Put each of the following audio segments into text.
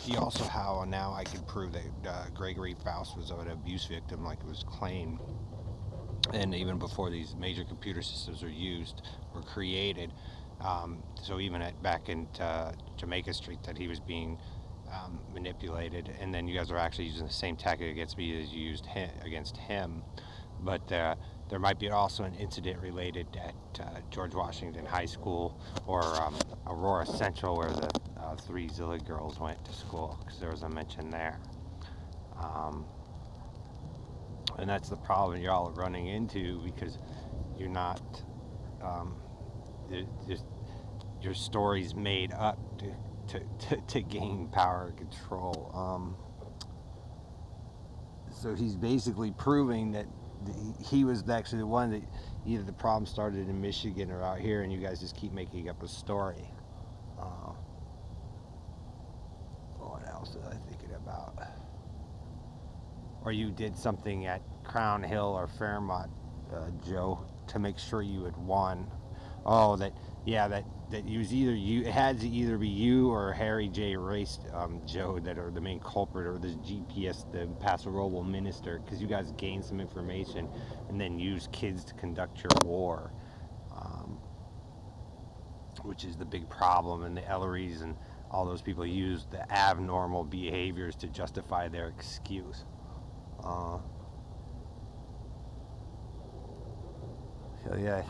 see also how now I could prove that Gregory Faust was an abuse victim, like it was claimed, and even before these major computer systems were used or created. So even back in Jamaica Street, that he was being manipulated, and then you guys are actually using the same tactic against me as you used against him. But there might be also an incident related at George Washington High School or Aurora Central, where the three Zilla girls went to school, because there was a mention there. And that's the problem you're all running into, because you're not, your story's made up to gain power and control. So he's basically proving that he was actually the one that either the problem started in Michigan or out here, and you guys just keep making up a story. What else was I thinking about? Or you did something at Crown Hill or Fairmont, Joe, to make sure you had won. Oh, that it was either you. It had to either be you or Harry J. Race, Joe, that are the main culprit, or the GPS, the Paso Robles minister, because you guys gained some information and then used kids to conduct your war, which is the big problem. And the Ellerys and all those people use the abnormal behaviors to justify their excuse. So yeah, it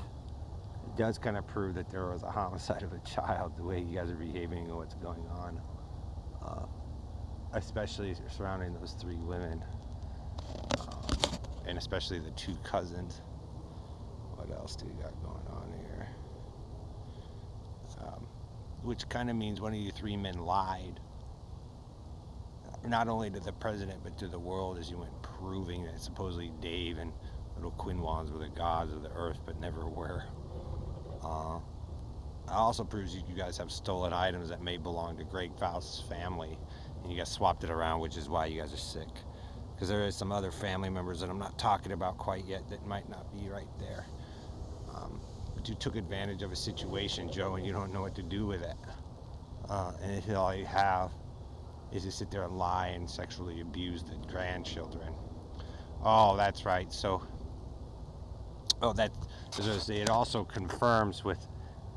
does kind of prove that there was a homicide of a child, the way you guys are behaving and what's going on, especially surrounding those three women, and especially the two cousins. What else do you got going on here? Which kind of means one of you three men lied, not only to the president but to the world, as you went proving that supposedly Dave and little Quinwans were the gods of the earth, but never were. It also proves you guys have stolen items that may belong to Greg Faust's family, and you guys swapped it around, which is why you guys are sick. Because there is some other family members that I'm not talking about quite yet that might not be right there. But you took advantage of a situation, Joe, and you don't know what to do with it. And all you have is to sit there and lie and sexually abuse the grandchildren. Oh, that's right. So, it also confirms with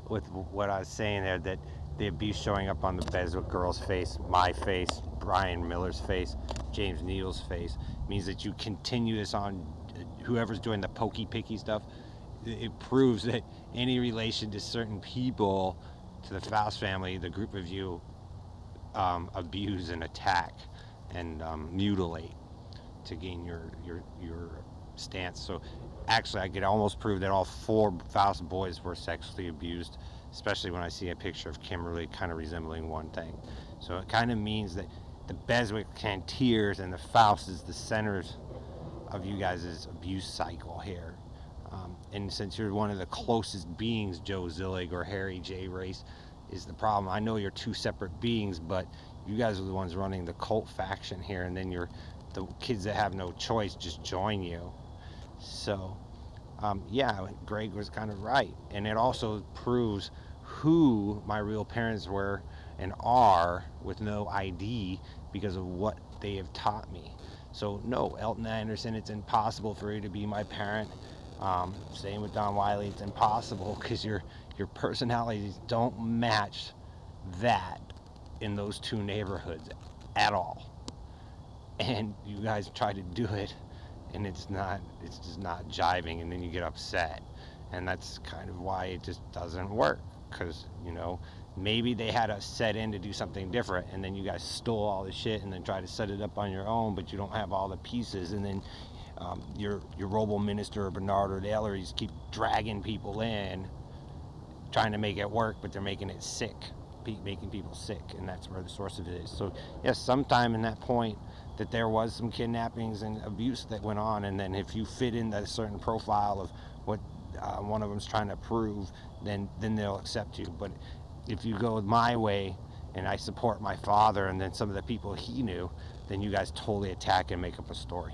what I was saying there, that the abuse showing up on the Beswick girl's face, my face, Brian Miller's face, James Neal's face, means that you continue this on whoever's doing the pokey picky stuff. It proves that any relation to certain people, to the Faust family, the group of you abuse and attack and mutilate to gain your stance. So actually, I could almost prove that all four Faust boys were sexually abused, especially when I see a picture of Kimberly kind of resembling one thing. So it kind of means that the Beswick Cantiers and the Faust is the centers of you guys' abuse cycle here. And since you're one of the closest beings, Joe Zillig or Harry J. Race, is the problem. I know you're two separate beings, but you guys are the ones running the cult faction here, and then the kids that have no choice just join you. So yeah, Greg was kind of right, and it also proves who my real parents were and are with no ID because of what they have taught me. So no, Elton Anderson, it's impossible for you to be my parent. Same with Don Wiley, it's impossible because your personalities don't match that in those two neighborhoods at all. And you guys try to do it, and it's just not jiving, and then you get upset. And that's kind of why it just doesn't work, because maybe they had us set in to do something different, and then you guys stole all the shit and then try to set it up on your own, but you don't have all the pieces, and then your Roble minister or Bernard or the Elleries keep dragging people in, trying to make it work, but they're making it sick, making people sick, and that's where the source of it is. So yes, sometime in that point that there was some kidnappings and abuse that went on, and then if you fit in that certain profile of what one of them's trying to prove, then they'll accept you. But if you go my way and I support my father and then some of the people he knew, then you guys totally attack and make up a story.